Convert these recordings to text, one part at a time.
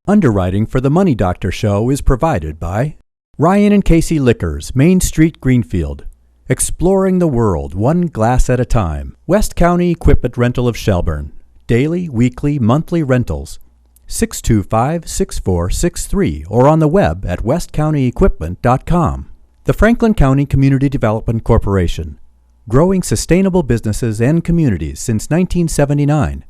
Underwriting for the Money Doctor Show is provided by Ryan and Casey Liquors, Main Street, Greenfield. Exploring the world one glass at a time. West County Equipment Rental of Shelburne. Daily, weekly, monthly rentals. 625-6463 or on the web at westcountyequipment.com. The Franklin County Community Development Corporation. Growing sustainable businesses and communities since 1979.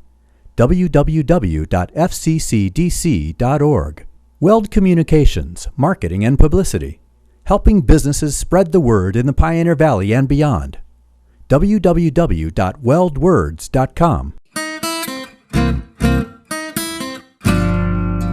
www.fccdc.org. Weld Communications, Marketing and Publicity. Helping businesses spread the word in the Pioneer Valley and beyond. www.weldwords.com.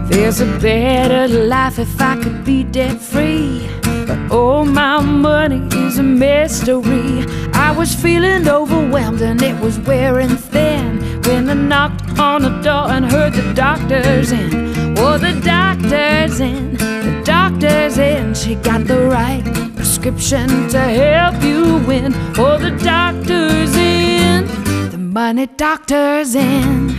There's a better life if I could be debt free, but all my money is a mystery. I was feeling overwhelmed and it was wearing thin when I knocked on the door and heard the doctor's in. Oh, the doctor's in, the doctor's in. She got the right prescription to help you win. Oh, the doctor's in, the money doctor's in.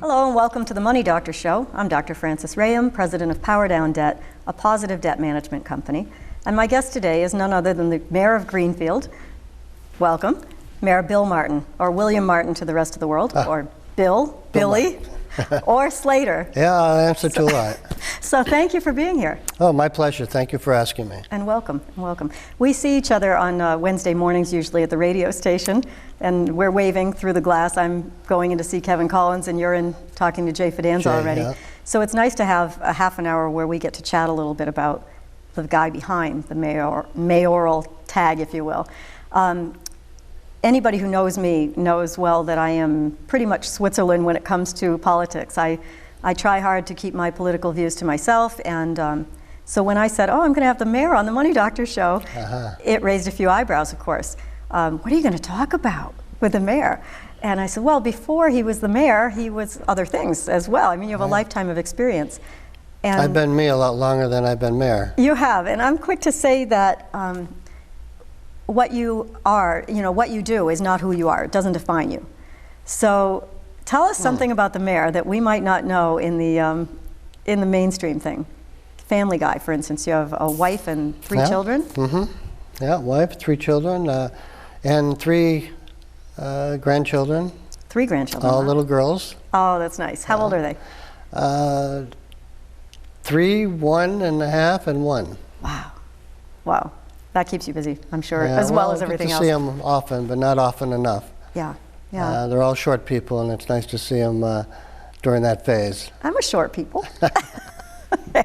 Hello and welcome to the Money Doctor Show. I'm Dr. Frances Rayam, president of Power Down Debt, a positive debt management company. And my guest today is none other than the mayor of Greenfield. Welcome, Mayor Bill Martin, or William Martin to the rest of the world, or Bill, Billy, or Slater. Yeah, I'll answer to a lot. So thank you for being here. Oh, my pleasure. Thank you for asking me. And welcome, welcome. We see each other on Wednesday mornings usually at the radio station, and we're waving through the glass. I'm going in to see Kevin Collins, and you're in talking to Jay Fidanza already. Yeah. So it's nice to have a half an hour where we get to chat a little bit about the guy behind the mayoral tag, if you will. Anybody who knows me knows well that I am pretty much Switzerland when it comes to politics. I try hard to keep my political views to myself, and so when I said, oh, I'm going to have the mayor on the Money Doctor Show, it raised a few eyebrows, of course. What are you going to talk about with the mayor? And I said, well, before he was the mayor, he was other things as well. I mean, you have a lifetime of experience. And I've been me a lot longer than I've been mayor. You have, and I'm quick to say that what you are, what you do is not who you are. It doesn't define you. So tell us something about the mayor that we might not know in the mainstream thing. Family Guy, for instance, you have a wife and three children? Mm-hmm. Yeah, wife, 3 children, and 3 grandchildren. 3 grandchildren. All little girls. Oh, that's nice. How old are they? 3, 1 and a half, and 1. Wow. Wow. That keeps you busy, I'm sure, as well as everything else. I get to see them often, but not often enough. Yeah, yeah. They're all short people, and it's nice to see them during that phase. I'm a short people. Okay.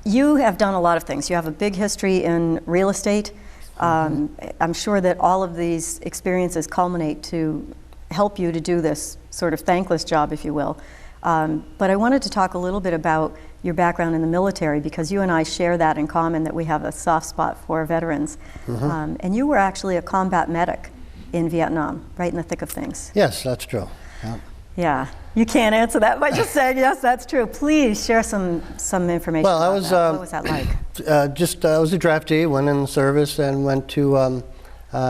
You have done a lot of things. You have a big history in real estate. I'm sure that all of these experiences culminate to help you to do this sort of thankless job, if you will. But I wanted to talk a little bit about your background in the military, because you and I share that in common, that we have a soft spot for veterans. And you were actually a combat medic in Vietnam, right in the thick of things. Yes, that's true. Yeah. Yeah. You can't answer that by just saying, yes, that's true. Please share some information about that. What was that like? I was a draftee, went in the service, and went to,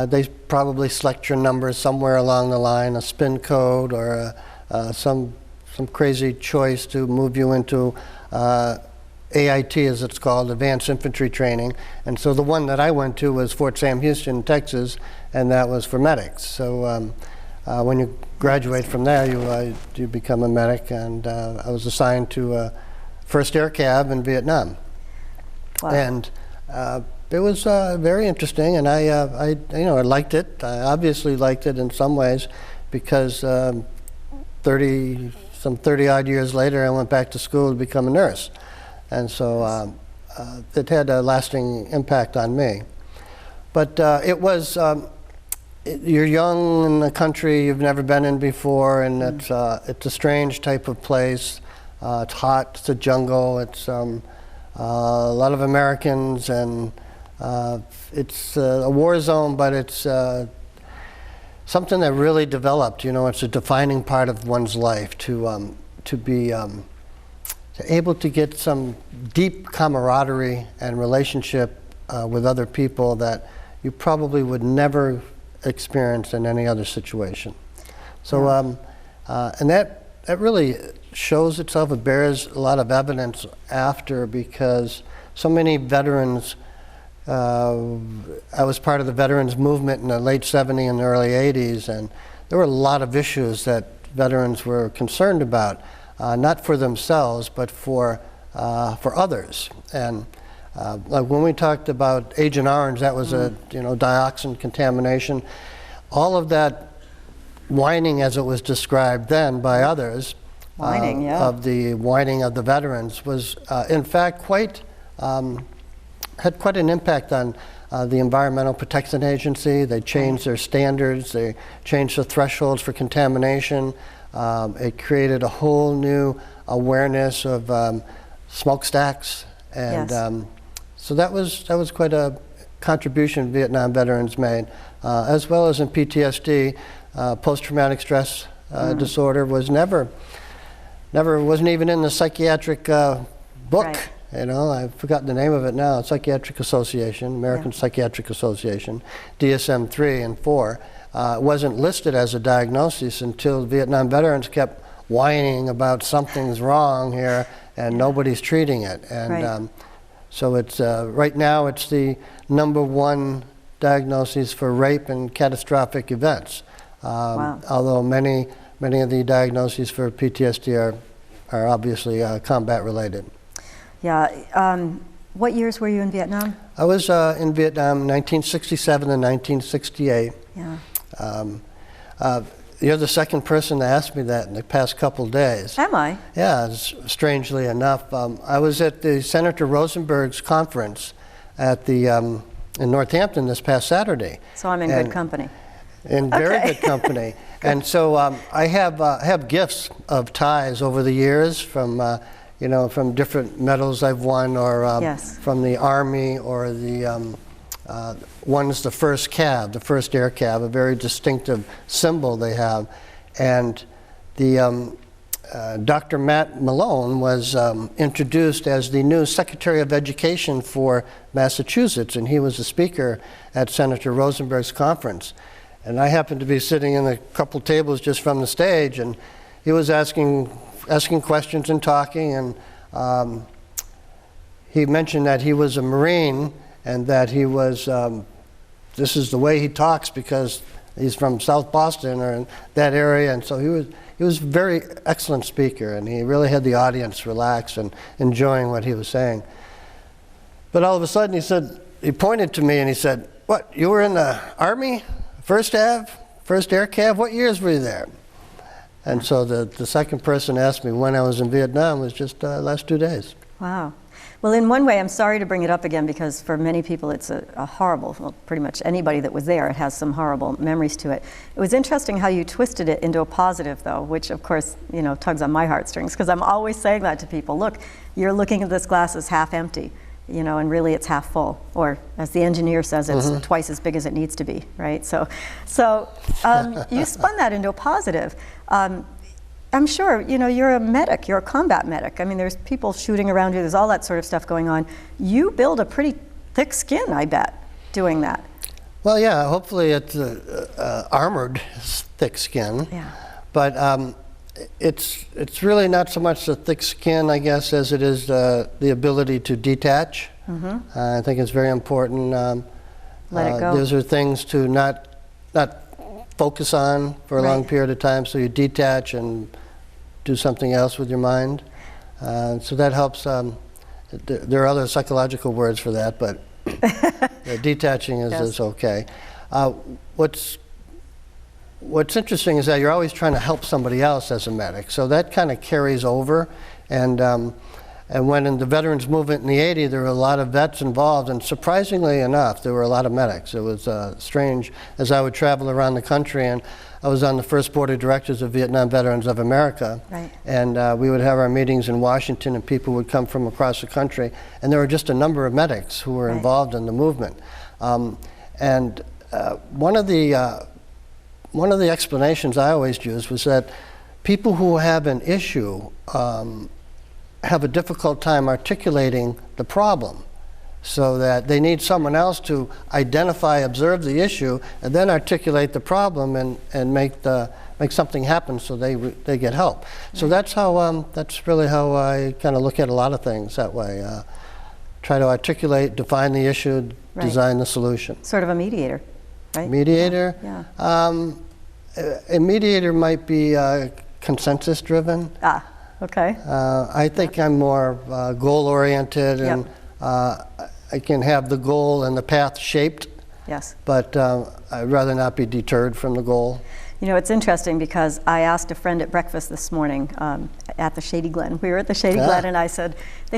they probably select your numbers somewhere along the line, a spin code or some crazy choice to move you into AIT, as it's called, Advanced Infantry Training. And so the one that I went to was Fort Sam Houston, Texas, and that was for medics. So when you graduate from there, you become a medic, and I was assigned to 1st Air Cav in Vietnam. Wow. And it was very interesting, and I liked it. I obviously liked it in some ways, because 30 odd years later, I went back to school to become a nurse. And so it had a lasting impact on me. But it was, you're young in a country you've never been in before, and it's a strange type of place. It's hot, it's a jungle, it's a lot of Americans, and it's a war zone, but it's something that really developed. It's a defining part of one's life to be able to get some deep camaraderie and relationship with other people that you probably would never experience in any other situation. So And that really shows itself. It bears a lot of evidence after, because so many veterans, I was part of the veterans movement in the late 70s and the early 80s, and there were a lot of issues that veterans were concerned about, not for themselves, but for others. And like when we talked about Agent Orange, that was a dioxin contamination. All of that whining, as it was described then by others, of the whining of the veterans, was in fact had quite an impact on the Environmental Protection Agency. They changed their standards. They changed the thresholds for contamination. It created a whole new awareness of smokestacks, and so that was quite a contribution Vietnam veterans made, as well as in PTSD. Post-traumatic stress disorder wasn't even in the psychiatric book. Right. I've forgotten the name of it now. Psychiatric Association, American Psychiatric Association, DSM-3 and 4. It wasn't listed as a diagnosis until Vietnam veterans kept whining about something's wrong here and nobody's treating it. And so it's right now it's the #1 diagnosis for rape and catastrophic events. Although many of the diagnoses for PTSD are obviously combat related. Yeah. What years were you in Vietnam? I was in Vietnam 1967 and 1968. Yeah. You're the second person to ask me that in the past couple days. Am I? Yeah, strangely enough. I was at the Senator Rosenberg's conference at the in Northampton this past Saturday. So I'm in good company. In very good company. And so I have gifts of ties over the years from from different medals I've won, or from the Army, or the one's the first cab, the first air cab, a very distinctive symbol they have. And the Dr. Matt Malone was introduced as the new Secretary of Education for Massachusetts, and he was the speaker at Senator Rosenberg's conference. And I happened to be sitting in a couple tables just from the stage, and he was asking questions and talking, and he mentioned that he was a Marine, and that he was, this is the way he talks because he's from South Boston or in that area, and so he was a very excellent speaker, and he really had the audience relax and enjoying what he was saying. But all of a sudden he pointed to me and he said, "What, you were in the Army? First Air Cav? What years were you there?" And so the second person asked me when I was in Vietnam was just last 2 days. Wow. Well, in one way, I'm sorry to bring it up again, because for many people it's a horrible, well, pretty much anybody that was there, it has some horrible memories to it. It was interesting how you twisted it into a positive, though, which of course, tugs on my heartstrings, because I'm always saying that to people. Look, you're looking at this glass as half empty, and really it's half full. Or as the engineer says, it's twice as big as it needs to be, right? So you spun that into a positive. I'm sure, you're a medic, you're a combat medic. I mean, there's people shooting around you, there's all that sort of stuff going on. You build a pretty thick skin, I bet, doing that. Well, yeah, hopefully it's armored thick skin. Yeah. But it's really not so much the thick skin, I guess, as it is the ability to detach. I think it's very important. Let it go. Those are things to not focus on for a long period of time, so you detach and do something else with your mind. So that helps. There are other psychological words for that, but detaching is okay. What's interesting is that you're always trying to help somebody else as a medic, so that kind of carries over. And when in the veterans movement in the 80s, there were a lot of vets involved, and surprisingly enough, there were a lot of medics. It was strange as I would travel around the country, and I was on the first board of directors of Vietnam Veterans of America. Right. And we would have our meetings in Washington, and people would come from across the country, and there were just a number of medics who were involved in the movement. One of the explanations I always used was that people who have an issue have a difficult time articulating the problem, so that they need someone else to identify, observe the issue, and then articulate the problem and make the make something happen so they get help. So that's really how I kind of look at a lot of things that way. Try to articulate, define the issue, design the solution. Sort of a mediator, right? Mediator? Yeah. A mediator might be consensus driven. Ah, okay. I think I'm more goal-oriented, and I can have the goal and the path shaped. Yes. But I'd rather not be deterred from the goal. You know, it's interesting because I asked a friend at breakfast this morning at the Shady Glen. We were at the Shady Glen, and they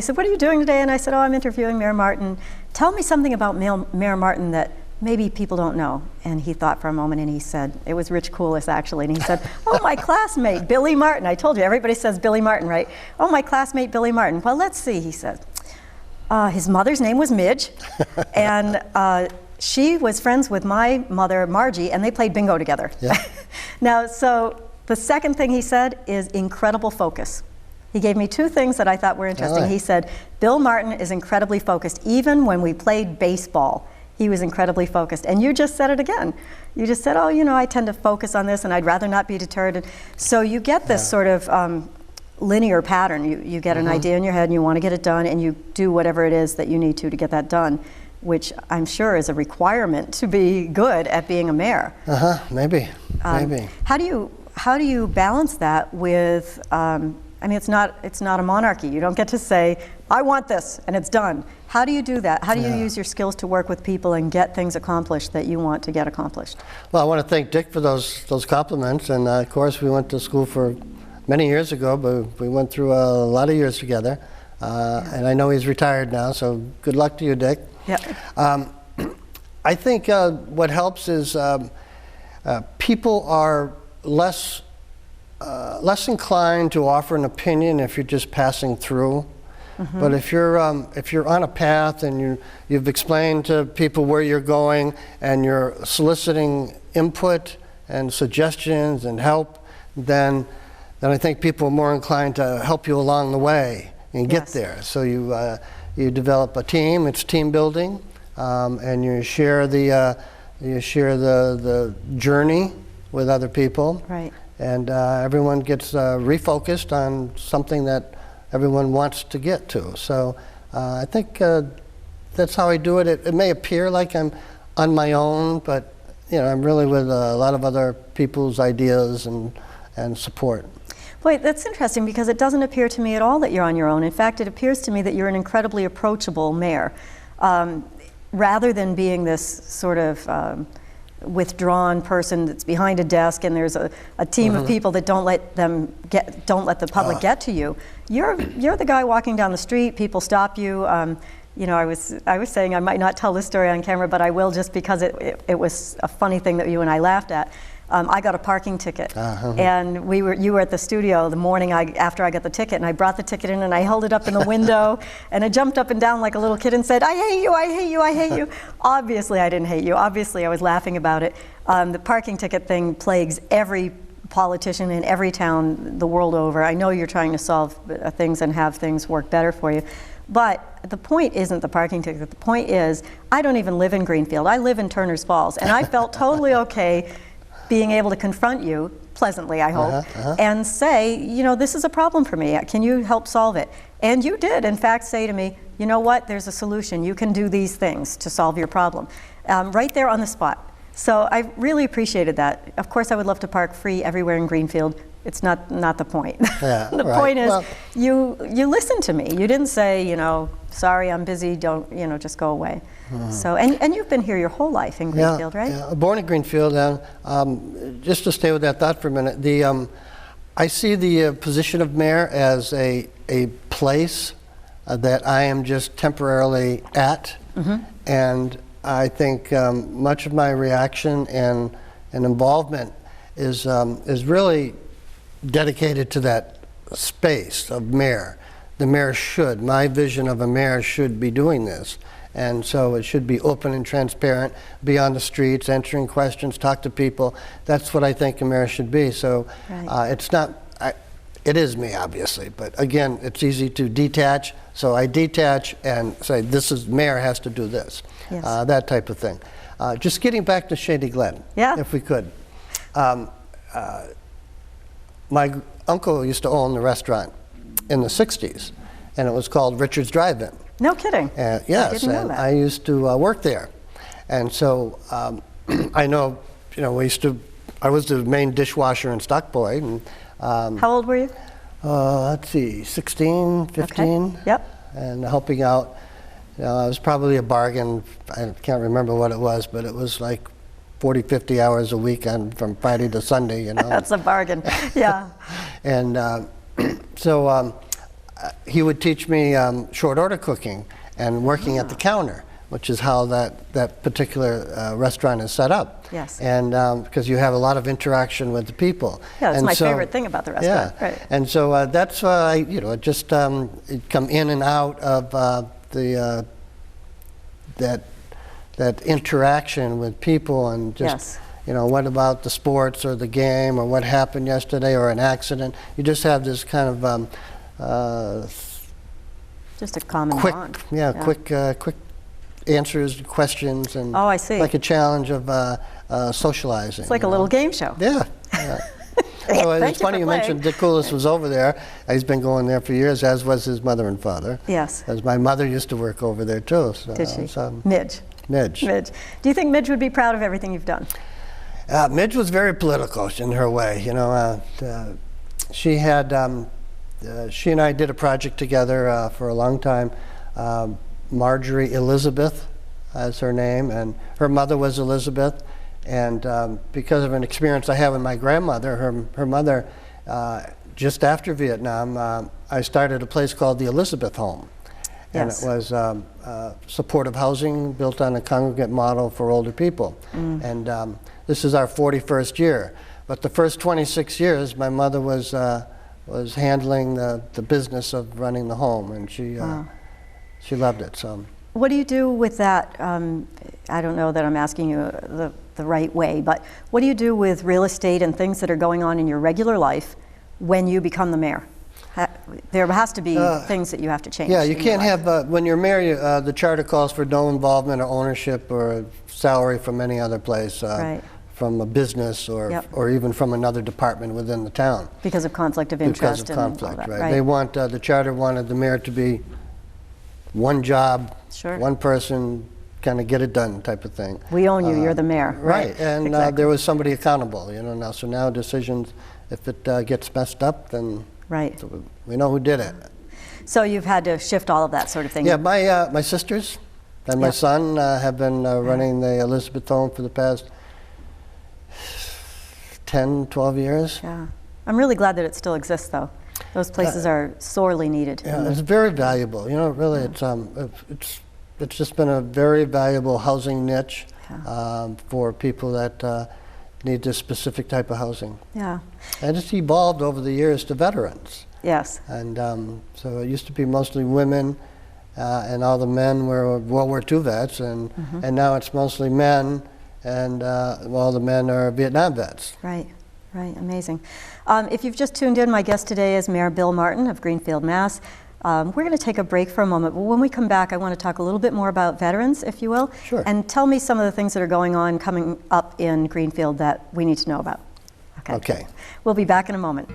said, what are you doing today? And I said, oh, I'm interviewing Mayor Martin. Tell me something about Mayor Martin that maybe people don't know. And he thought for a moment, and he said, it was Rich Coolis, actually, and he said, oh, my classmate, Billy Martin. I told you, everybody says Billy Martin, right? Oh, my classmate, Billy Martin. Well, let's see, he said. His mother's name was Midge, and she was friends with my mother, Margie, and they played bingo together. Yeah. Now, so the second thing he said is incredible focus. He gave me two things that I thought were interesting. He said, Bill Martin is incredibly focused. Even when we played baseball, he was incredibly focused. And you just said it again. You just said, oh, you know, I tend to focus on this, and I'd rather not be deterred. And so you get this sort of linear pattern. You get an idea in your head, and you want to get it done, and you do whatever it is that you need to get that done, which I'm sure is a requirement to be good at being a mayor. Maybe. How do you balance that with? I mean, it's not a monarchy. You don't get to say, I want this, and it's done. How do you do that? How do you use your skills to work with people and get things accomplished that you want to get accomplished? Well, I want to thank Dick for those compliments, and of course, we went to school for many years ago, but we went through a lot of years together. And I know he's retired now, so good luck to you, Dick. Yeah. I think what helps is people are less inclined to offer an opinion if you're just passing through. But if you're on a path and you've explained to people where you're going and you're soliciting input and suggestions and help, then I think people are more inclined to help you along the way and get there. So you develop a team. It's team building, and you share the journey with other people. Right. And everyone gets refocused on something that everyone wants to get to. So I think that's how I do it. It may appear like I'm on my own, but I'm really with a lot of other people's ideas and support. Boy, that's interesting because it doesn't appear to me at all that you're on your own. In fact, it appears to me that you're an incredibly approachable mayor. Rather than being this sort of withdrawn person that's behind a desk and there's a team of people that don't let the public get to you. You're the guy walking down the street, people stop you. I was saying I might not tell this story on camera, but I will just because it was a funny thing that you and I laughed at. I got a parking ticket, and you were at the studio the morning after I got the ticket, and I brought the ticket in and I held it up in the window, and I jumped up and down like a little kid and said, I hate you, I hate you, I hate you. Obviously, I didn't hate you. Obviously, I was laughing about it. The parking ticket thing plagues every politician in every town the world over. I know you're trying to solve things and have things work better for you. But the point isn't the parking ticket. The point is, I don't even live in Greenfield. I live in Turner's Falls, and I felt totally okay being able to confront you, pleasantly I hope, and say, this is a problem for me. Can you help solve it? And you did, in fact, say to me, you know what, there's a solution. You can do these things to solve your problem. Right there on the spot. So I really appreciated that. Of course, I would love to park free everywhere in Greenfield. It's not the point. Yeah, the point is, you listened to me. You didn't say, sorry, I'm busy, don't, just go away. So, and you've been here your whole life in Greenfield, right? Yeah, born in Greenfield. Just to stay with that thought for a minute, I see the position of mayor as a place that I am just temporarily at, and I think much of my reaction and involvement is really dedicated to that space of mayor. The mayor my vision of a mayor should be doing this. And so it should be open and transparent, be on the streets, answering questions, talk to people. That's what I think a mayor should be. So it's not, it is me, obviously, but again, it's easy to detach. So I detach and say, mayor has to do this, that type of thing. Just getting back to Shady Glen, if we could. my uncle used to own the restaurant in the 60s, and it was called Richard's Drive-In. No kidding. Yes, I didn't know and that. I used to work there. And so I know, I was the main dishwasher and stock boy. And, How old were you? let's see, 16, 15. Okay. Yep. And helping out. It was probably a bargain. I can't remember what it was, but it was like 40, 50 hours a week from Friday to Sunday, That's a bargain. Yeah. And so he would teach me short order cooking and working at the counter, which is how that particular restaurant is set up. Yes. And because you have a lot of interaction with the people. Yeah, that's and my so, favorite thing about the restaurant. Yeah. Right. And so that's why just come in and out of that interaction with people, and just what about the sports or the game or what happened yesterday or an accident. You just have this kind of just a common quick, bond. quick answers, questions, and Oh, I see. like a challenge of socializing. It's like a little game show. Yeah. So Thank it's you funny for you mentioned Dick Coulis was over there. He's been going there for years, as was his mother and father. Yes. As my mother used to work over there too. So, Did she? So, Midge. Midge. Midge. Do you think Midge would be proud of everything you've done? Midge was very political in her way. She had, she and I did a project together for a long time. Marjorie Elizabeth as her name, and her mother was Elizabeth. And because of an experience I had with my grandmother, her mother, just after Vietnam, I started a place called the Elizabeth Home. And Yes. it was supportive housing built on a congregate model for older people. And this is our 41st year. But the first 26 years, my mother was handling the business of running the home, and she loved it. So. What do you do with that? I don't know that I'm asking you the right way, but what do you do with real estate and things that are going on in your regular life when you become the mayor? There has to be things that you have to change. Yeah, you can't have, when you're mayor, the charter calls for no involvement or ownership or salary from any other place, Right. from a business or even from another department within the town. Because of conflict of Because interest of and all conflict, that, right? They want, the charter wanted the mayor to be one job, Sure. one person, kind of get it done type of thing. We own you, you're the mayor. Right, and exactly. there was somebody accountable, now. So now decisions, if it gets messed up, then Right. we know who did it. So you've had to shift all of that sort of thing. Yeah, my sisters and my son have been running the Elizabeth Home for the past 10, 12 years. Yeah. I'm really glad that it still exists, though. Those places are sorely needed. Yeah, it's very valuable. Really, it's just been a very valuable housing niche for people that need this specific type of housing. Yeah. And it's evolved over the years to veterans. Yes. And so it used to be mostly women, and all the men were World War II vets, and now it's mostly men, and all the men are Vietnam vets. Right. Right. Amazing. If you've just tuned in, my guest today is Mayor Bill Martin of Greenfield, Mass. We're going to take a break for a moment, but when we come back, I want to talk a little bit more about veterans, if you will. Sure. And tell me some of the things that are going on coming up in Greenfield that we need to know about. Okay. We'll be back in a moment.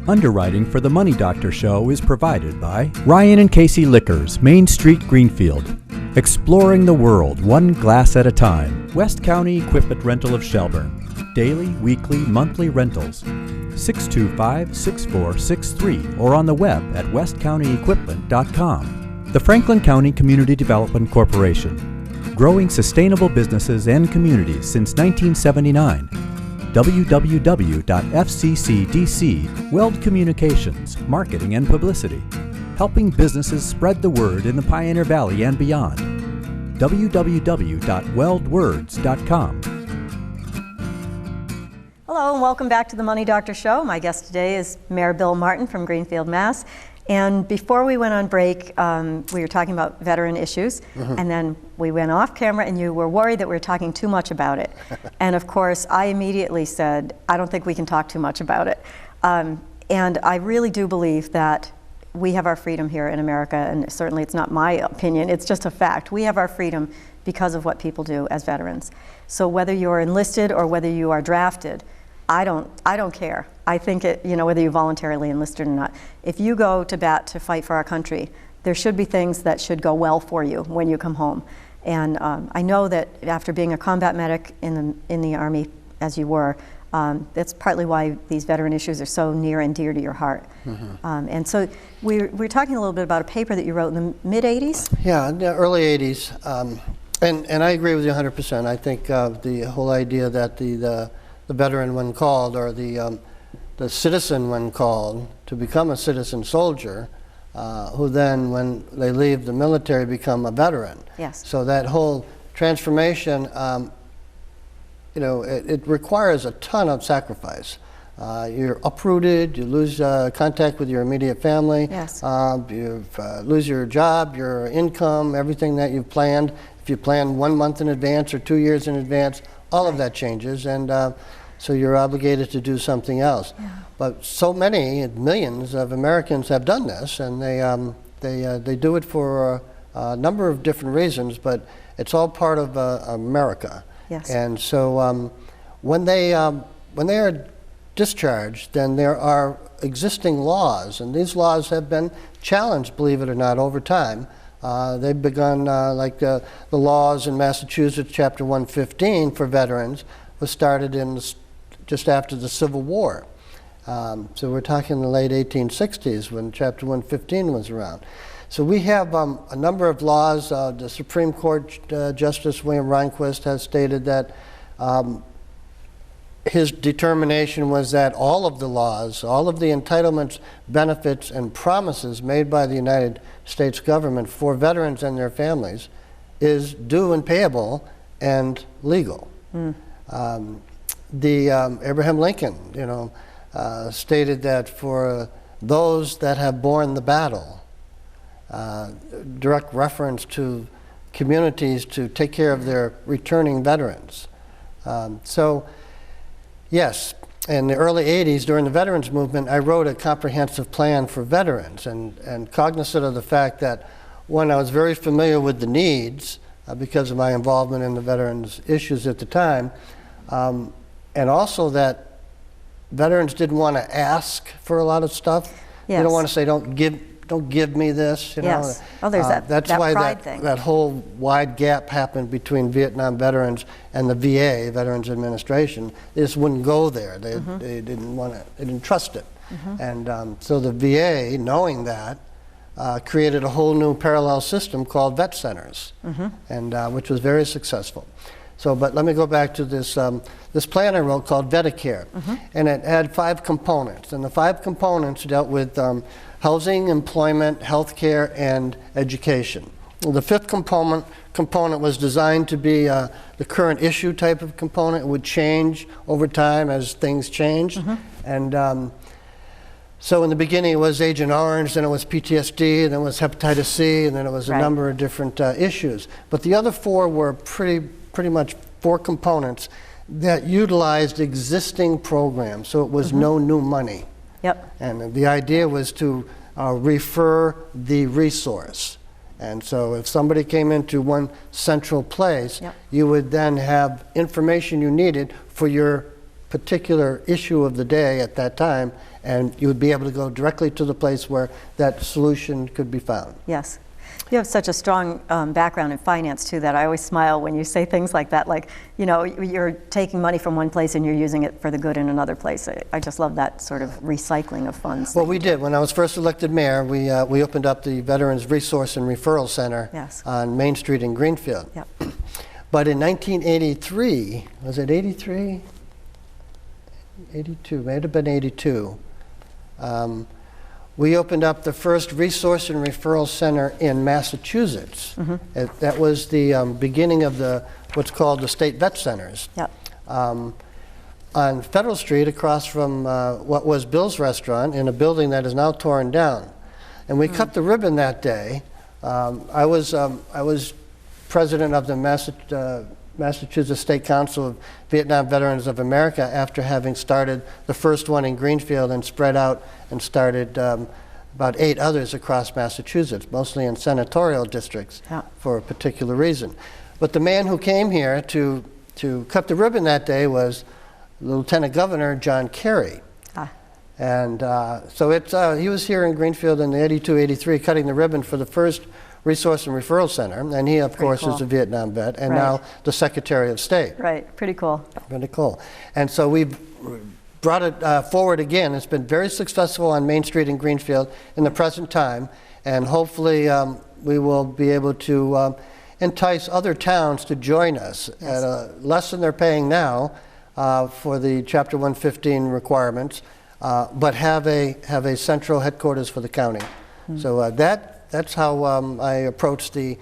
Underwriting for the Money Doctor Show is provided by Ryan and Casey Liquors, Main Street, Greenfield. Exploring the world, one glass at a time. West County Equipment Rental of Shelburne. Daily, weekly, monthly rentals. 625-6463 or on the web at westcountyequipment.com. The Franklin County Community Development Corporation. Growing sustainable businesses and communities since 1979. www.fccdc, Weld Communications, Marketing and Publicity. Helping businesses spread the word in the Pioneer Valley and beyond. www.weldwords.com. Hello and welcome back to the Money Doctor Show. My guest today is Mayor Bill Martin from Greenfield, Mass. And before we went on break, we were talking about veteran issues, and then we went off camera and you were worried that we were talking too much about it. And of course, I immediately said, I don't think we can talk too much about it. And I really do believe that we have our freedom here in America, and certainly it's not my opinion, it's just a fact. We have our freedom because of what people do as veterans. So whether you're enlisted or whether you are drafted, I don't care. I think it, you know, whether you voluntarily enlisted or not, if you go to bat to fight for our country, there should be things that should go well for you when you come home. And I know that after being a combat medic in the Army, as you were, that's partly why these veteran issues are so near and dear to your heart. And so we're talking a little bit about a paper that you wrote in the mid-'80s? Yeah, in the early 80s. And I agree with you 100%. I think the whole idea that the veteran when called, or the citizen when called to become a citizen soldier, who then, when they leave the military, become a veteran. Yes. So that whole transformation, you know, it requires a ton of sacrifice. You're uprooted, you lose contact with your immediate family, yes. You lose your job, your income, everything that you've planned. If you plan 1 month in advance or 2 years in advance, all of that changes, and so you're obligated to do something else. Yeah. But so many, millions of Americans have done this, and they do it for a number of different reasons, but it's all part of America. Yes. And so when they are discharged, then there are existing laws, and these laws have been challenged, believe it or not, over time. They've begun, like the laws in Massachusetts, Chapter 115 for veterans was started just after the Civil War. So we're talking in the late 1860s when Chapter 115 was around. So we have a number of laws. The Supreme Court Justice William Rehnquist has stated that his determination was that all of the laws, all of the entitlements, benefits, and promises made by the United States government for veterans and their families is due and payable and legal. Abraham Lincoln, you know, stated that for those that have borne the battle, direct reference to communities to take care of their returning veterans. So, yes, in the early 80s, during the veterans movement, I wrote a comprehensive plan for veterans, and cognizant of the fact that, one, I was very familiar with the needs because of my involvement in the veterans issues at the time, and also that veterans didn't want to ask for a lot of stuff. Yes. They don't want to say, don't give me this. You Yes. know? Oh, there's that's that why pride thing. that whole wide gap happened between Vietnam veterans and the VA, Veterans Administration. They just wouldn't go there. They didn't want to. They didn't trust it. And so the VA, knowing that, created a whole new parallel system called vet centers, and which was very successful. So, but let me go back to this this plan I wrote called Vedicare, and it had 5 components, and the 5 components dealt with housing, employment, healthcare, and education. Well, the 5th component was designed to be the current issue type of component. It would change over time as things change, and so in the beginning it was Agent Orange, then it was PTSD, then it was hepatitis C, and then it was a number of different issues. But the other 4 were pretty much 4 components that utilized existing programs, so it was no new money. Yep. And the idea was to refer the resource. And so if somebody came into one central place, you would then have information you needed for your particular issue of the day at that time, and you would be able to go directly to the place where that solution could be found. Yes. You have such a strong background in finance, too, that I always smile when you say things like that, like, you know, you're taking money from one place and you're using it for the good in another place. I just love that sort of recycling of funds. Well, we did. When I was first elected mayor, we opened up the Veterans Resource and Referral Center on Main Street in Greenfield. Yep. But in 1983, was it 83? 82, may have been 82. We opened up the first resource and referral center in Massachusetts. That was the beginning of what's called the state vet centers. Yep. On Federal Street, across from what was Bill's Restaurant, in a building that is now torn down. And we cut the ribbon that day. I was president of the Massachusetts State Council of Vietnam Veterans of America after having started the first one in Greenfield and spread out and started about 8 others across Massachusetts, mostly in senatorial districts for a particular reason. But the man who came here to cut the ribbon that day was Lieutenant Governor John Kerry. Ah. And so he was here in Greenfield in the 82-83 cutting the ribbon for the first Resource and Referral Center. And he, of course, is a Vietnam vet and now the Secretary of State. Right, pretty cool. Pretty cool. And so we've brought it forward again. It's been very successful on Main Street in Greenfield in the present time. And hopefully we will be able to entice other towns to join us at a less than they're paying now for the Chapter 115 requirements, but have a central headquarters for the county. So that's how I approached the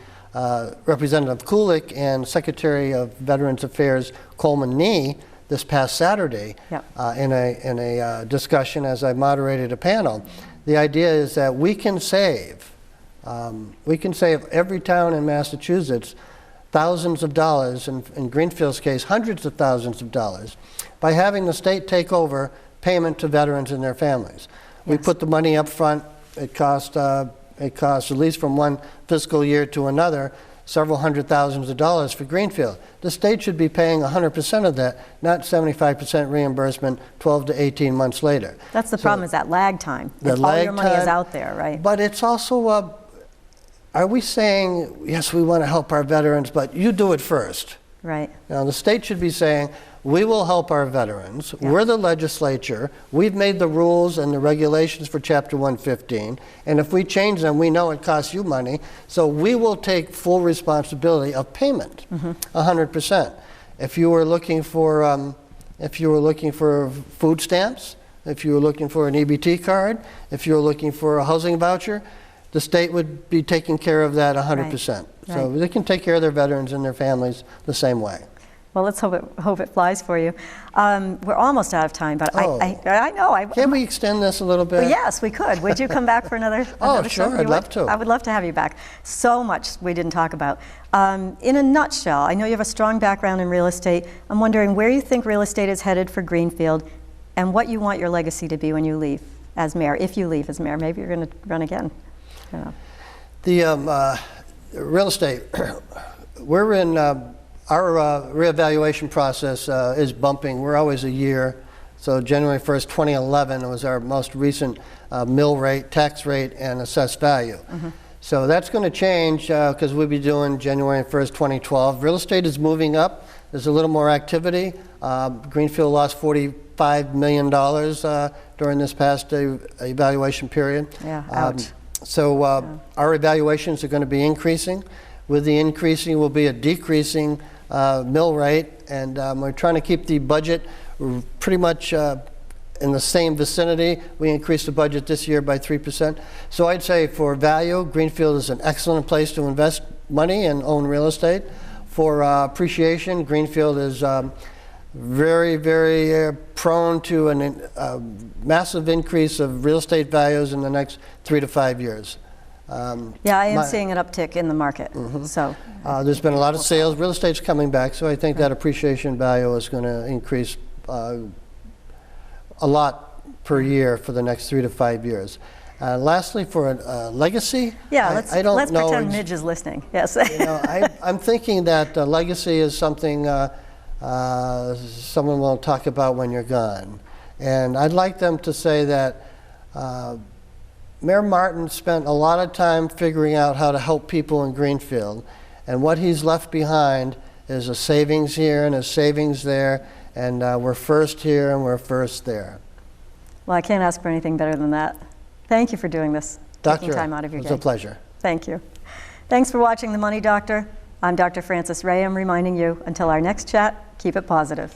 Representative Kulik and Secretary of Veterans Affairs Coleman Nee this past Saturday in a discussion as I moderated a panel. The idea is that we can save every town in Massachusetts thousands of dollars, in Greenfield's case, hundreds of thousands of dollars, by having the state take over payment to veterans and their families. We put the money up front. It costs, at least from one fiscal year to another, several hundred thousands of dollars for Greenfield. The state should be paying 100% of that, not 75% reimbursement 12 to 18 months later. That's the problem, is that lag time. The if lag all your money time, is out there, right? But it's also, are we saying, yes, we want to help our veterans, but you do it first? Right. Now, the state should be saying, we will help our veterans. We're the legislature. We've made the rules and the regulations for Chapter 115. And if we change them, we know it costs you money. So we will take full responsibility of payment, 100%. If you were looking for, food stamps, if you were looking for an EBT card, if you were looking for a housing voucher, the state would be taking care of that 100%. So they can take care of their veterans and their families the same way. Well, let's hope it flies for you. We're almost out of time, but I know. Can we extend this a little bit? Well, yes, we could. Would you come back for another sure, show? I'd love to. I would love to have you back. So much we didn't talk about. In a nutshell, I know you have a strong background in real estate. I'm wondering where you think real estate is headed for Greenfield and what you want your legacy to be when you leave as mayor, if you leave as mayor. Maybe you're going to run again. I don't know. The real estate, we're in... Our reevaluation process is bumping. We're always a year. So January 1st, 2011 was our most recent mill rate, tax rate, and assessed value. So that's going to change because we'll be doing January 1st, 2012. Real estate is moving up. There's a little more activity. Greenfield lost $45 million during this past evaluation period. Yeah, ouch. So our evaluations are going to be increasing. With the increasing will be a decreasing mill rate, and we're trying to keep the budget pretty much in the same vicinity. We increased the budget this year by 3%. So I'd say for value, Greenfield is an excellent place to invest money and own real estate. For appreciation, Greenfield is very, very prone to a massive increase of real estate values in the next 3 to 5 years. Yeah, I am seeing an uptick in the market. So there's been a lot of sales. Real estate's coming back, so I think that appreciation value is going to increase a lot per year for the next 3 to 5 years. Lastly, for a legacy, let's know pretend Midge is listening. Yes. I'm thinking that legacy is something someone will talk about when you're gone, and I'd like them to say that. Mayor Martin spent a lot of time figuring out how to help people in Greenfield, and what he's left behind is a savings here and a savings there, and we're first here and we're first there. Well, I can't ask for anything better than that. Thank you for doing this, taking time out of your day. It was a pleasure. Thank you. Thanks for watching The Money Doctor. I'm Dr. Frances Ray. I'm reminding you, until our next chat, keep it positive.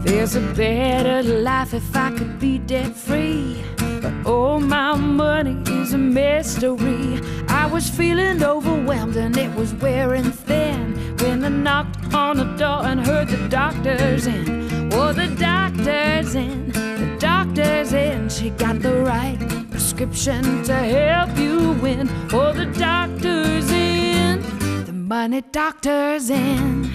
There's a better life if I could be debt-free, but all my money is a mystery. I was feeling overwhelmed and it was wearing thin when I knocked on the door and heard the doctor's in. Oh, the doctor's in, the doctor's in. She got the right prescription to help you win. Oh, the doctor's in, the money doctor's in.